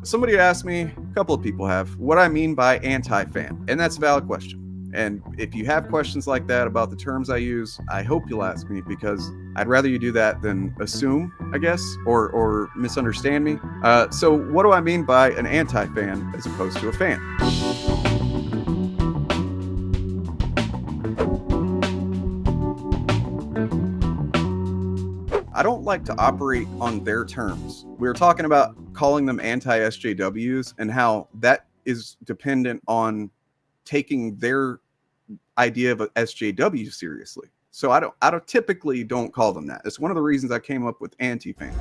Somebody asked me, a couple of people have, what I mean by anti-fan, and that's a valid question. And if you have questions like that about the terms I use, I hope you'll ask me, because I'd rather you do that than assume, I guess, or misunderstand me. So what do I mean by an anti-fan as opposed to a fan? I don't like to operate on their terms. We were talking about calling them anti-SJWs and how that is dependent on taking their idea of a SJW seriously. So I don't typically don't call them that. It's one of the reasons I came up with anti-fan.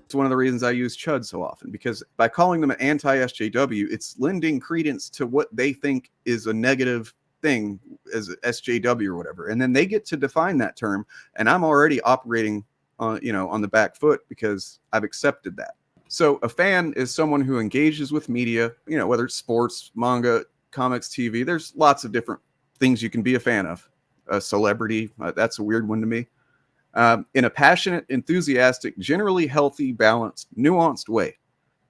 It's one of the reasons I use Chud so often, because by calling them an anti-SJW, it's lending credence to what they think is a negative thing as SJW or whatever. And then they get to define that term, and I'm already operating on the back foot because I've accepted that. So a fan is someone who engages with media, whether it's sports, manga, comics, TV. There's lots of different things you can be a fan of. A celebrity, that's a weird one to me. In a passionate, enthusiastic, generally healthy, balanced, nuanced way.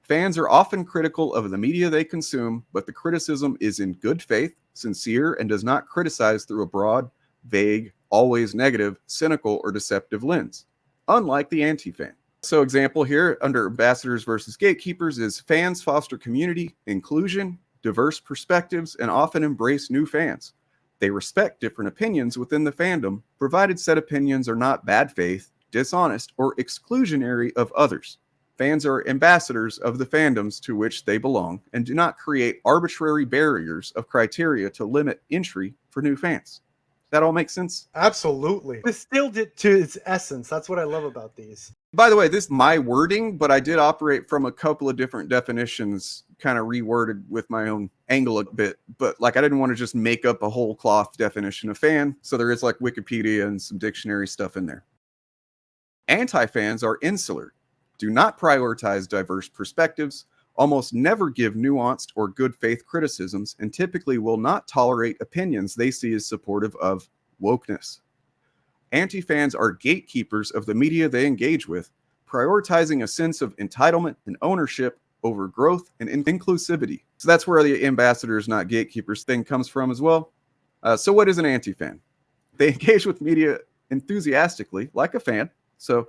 Fans are often critical of the media they consume, but the criticism is in good faith, sincere, and does not criticize through a broad, vague, always negative, cynical, or deceptive lens, unlike the anti-fan. So example here under ambassadors versus gatekeepers is fans foster community, inclusion, diverse perspectives, and often embrace new fans. They respect different opinions within the fandom, provided said opinions are not bad faith, dishonest, or exclusionary of others. Fans are ambassadors of the fandoms to which they belong and do not create arbitrary barriers of criteria to limit entry for new fans. That all makes sense? Absolutely. Distilled it to its essence. That's what I love about these. By the way, this is my wording, but I did operate from a couple of different definitions, kind of reworded with my own angle a bit. But I didn't want to just make up a whole cloth definition of fan. So there is Wikipedia and some dictionary stuff in there. Anti-fans are insular, do not prioritize diverse perspectives, almost never give nuanced or good faith criticisms, and typically will not tolerate opinions they see as supportive of wokeness. Anti-fans are gatekeepers of the media they engage with, prioritizing a sense of entitlement and ownership over growth and inclusivity. So that's where the ambassadors, not gatekeepers thing comes from as well. So what is an anti-fan? They engage with media enthusiastically, like a fan. So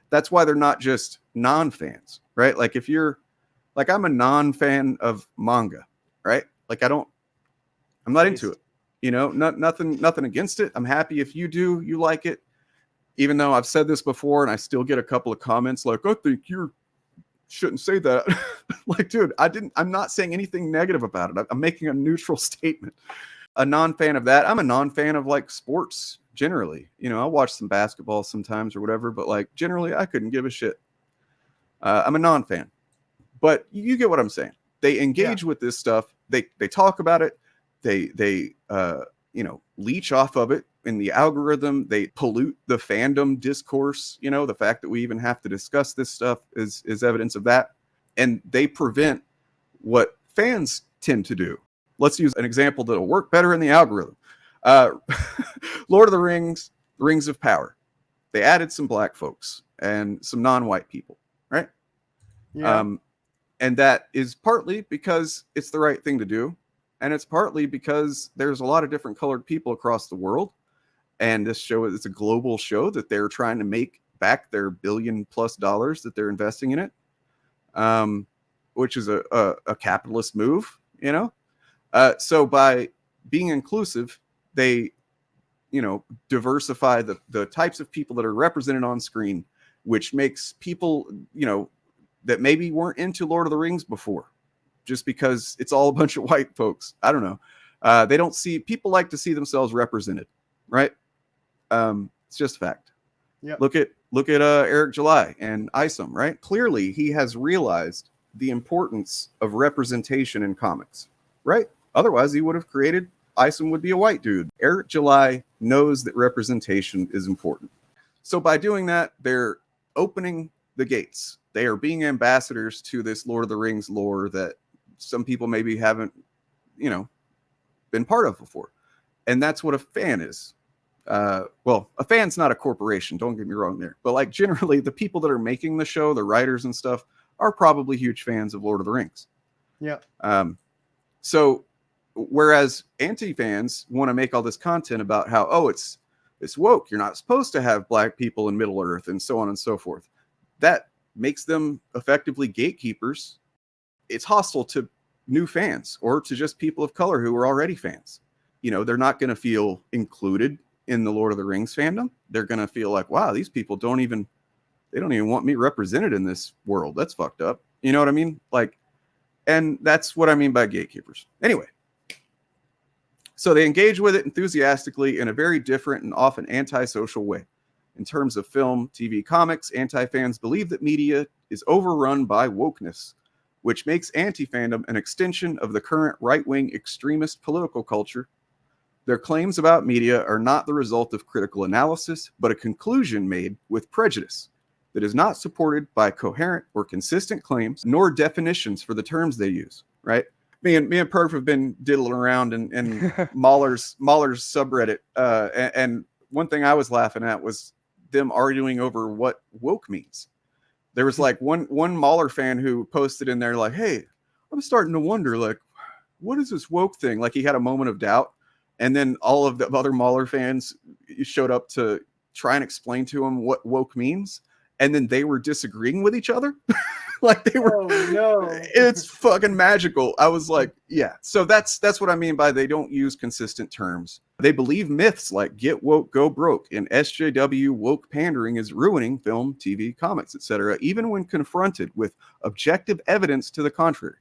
that's why they're not just non-fans, right? If you're, I'm a non-fan of manga, right? I'm not into it. Nothing against it. I'm happy if you do, you like it. Even though I've said this before and I still get a couple of comments I think you shouldn't say that. Dude, I'm not saying anything negative about it. I'm making a neutral statement. A non-fan of that. I'm a non-fan of sports generally. I'll watch some basketball sometimes or whatever, but generally I couldn't give a shit. I'm a non-fan. But you get what I'm saying. They engage with this stuff. They talk about it. They leech off of it in the algorithm. They pollute the fandom discourse. The fact that we even have to discuss this stuff is evidence of that. And they prevent what fans tend to do. Let's use an example that'll work better in the algorithm. Lord of the Rings, Rings of Power. They added some black folks and some non-white people, right? Yeah. And that is partly because it's the right thing to do. And it's partly because there's a lot of different colored people across the world. And this show is a global show that they're trying to make back their $1 billion+ that they're investing in it, which is a capitalist move, So by being inclusive, they, diversify the types of people that are represented on screen, which makes people, that maybe weren't into Lord of the Rings before, just because it's all a bunch of white folks. I don't know. They don't see, people like to see themselves represented, right? It's just a fact. Yep. Look at Eric July and Isom, right? Clearly, he has realized the importance of representation in comics, right? Otherwise, he would have created, Isom would be a white dude. Eric July knows that representation is important. So by doing that, they're opening the gates. They are being ambassadors to this Lord of the Rings lore that some people maybe haven't, been part of before. And that's what a fan is. well, a fan's not a corporation, don't get me wrong there, but like generally the people that are making the show, the writers and stuff, are probably huge fans of Lord of the Rings. Yeah. So whereas anti-fans want to make all this content about how, oh, it's woke, you're not supposed to have black people in Middle Earth and so on and so forth, that makes them effectively gatekeepers. It's hostile to new fans or to just people of color who are already fans. You know, they're not going to feel included in the Lord of the Rings fandom. They're going to feel like, wow, these people don't even want me represented in this world. That's fucked up. You know what I mean? Like, and that's what I mean by gatekeepers. Anyway, so they engage with it enthusiastically in a very different and often antisocial way. In terms of film, TV, comics, anti-fans believe that media is overrun by wokeness, which makes anti-fandom an extension of the current right-wing extremist political culture. Their claims about media are not the result of critical analysis, but a conclusion made with prejudice that is not supported by coherent or consistent claims, nor definitions for the terms they use, right? Me and Perf have been diddling around in Mahler's subreddit, and one thing I was laughing at was them arguing over what woke means. There was like one Mahler fan who posted in there like, hey, I'm starting to wonder, like, what is this woke thing? Like he had a moment of doubt. And then all of the other Mahler fans showed up to try and explain to him what woke means. And then they were disagreeing with each other. Like they were, Oh, no. It's fucking magical. I was like, yeah. So that's what I mean by they don't use consistent terms. They believe myths like get woke, go broke, and SJW woke pandering is ruining film, TV, comics, etc., even when confronted with objective evidence to the contrary.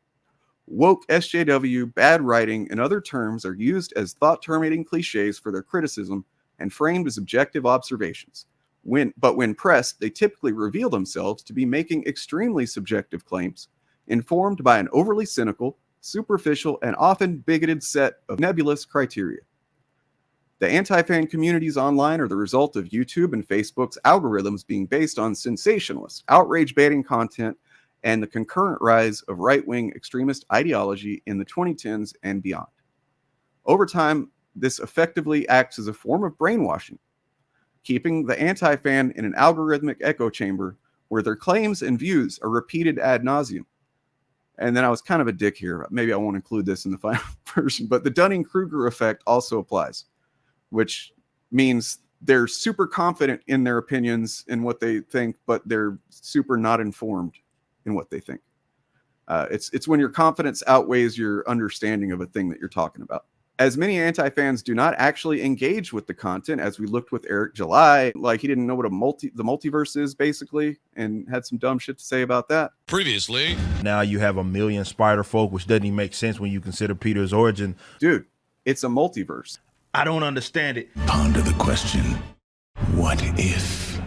Woke, SJW, bad writing, and other terms are used as thought-terminating cliches for their criticism and framed as objective observations. But when pressed, they typically reveal themselves to be making extremely subjective claims, informed by an overly cynical, superficial, and often bigoted set of nebulous criteria. The anti-fan communities online are the result of YouTube and Facebook's algorithms being based on sensationalist, outrage-baiting content and the concurrent rise of right-wing extremist ideology in the 2010s and beyond. Over time, this effectively acts as a form of brainwashing, keeping the anti-fan in an algorithmic echo chamber where their claims and views are repeated ad nauseum. And then I was kind of a dick here. Maybe I won't include this in the final version, but the Dunning-Kruger effect also applies, which means they're super confident in their opinions and what they think, but they're super not informed in what they think. It's when your confidence outweighs your understanding of a thing that you're talking about. As many anti-fans do not actually engage with the content, as we looked with Eric July, like he didn't know what the multiverse is basically, and had some dumb shit to say about that. Previously. Now you have a million spider folk, which doesn't even make sense when you consider Peter's origin. Dude, it's a multiverse. I don't understand it. Ponder the question, what if?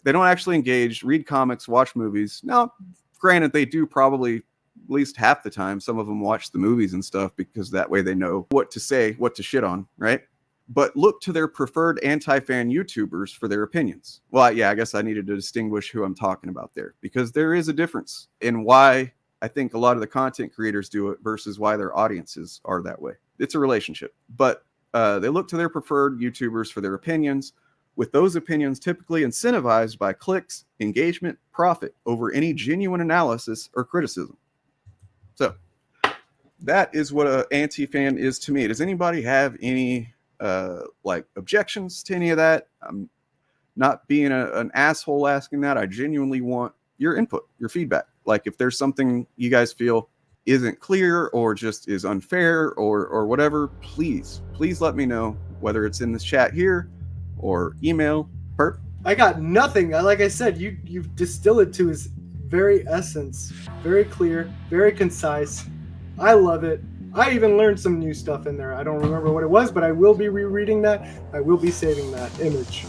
They don't actually engage, read comics, watch movies. Now, granted, they do probably at least half the time. Some of them watch the movies and stuff because that way they know what to say, what to shit on, right? But look to their preferred anti-fan YouTubers for their opinions. Well, yeah, I guess I needed to distinguish who I'm talking about there because there is a difference in why I think a lot of the content creators do it versus why their audiences are that way. It's a relationship, but they look to their preferred YouTubers for their opinions, with those opinions typically incentivized by clicks, engagement, profit over any genuine analysis or criticism. So that is what an anti-fan is to me. Does anybody have any objections to any of that? I'm not being an asshole asking that. I genuinely want your input, your feedback. Like if there's something you guys feel isn't clear or just is unfair or whatever, please let me know, whether it's in this chat here or email. Perp? I got nothing. Like I said, you've distilled it to its very essence. Very clear, very concise. I love it. I even learned some new stuff in there. I don't remember what it was, but I will be rereading that. I will be saving that image.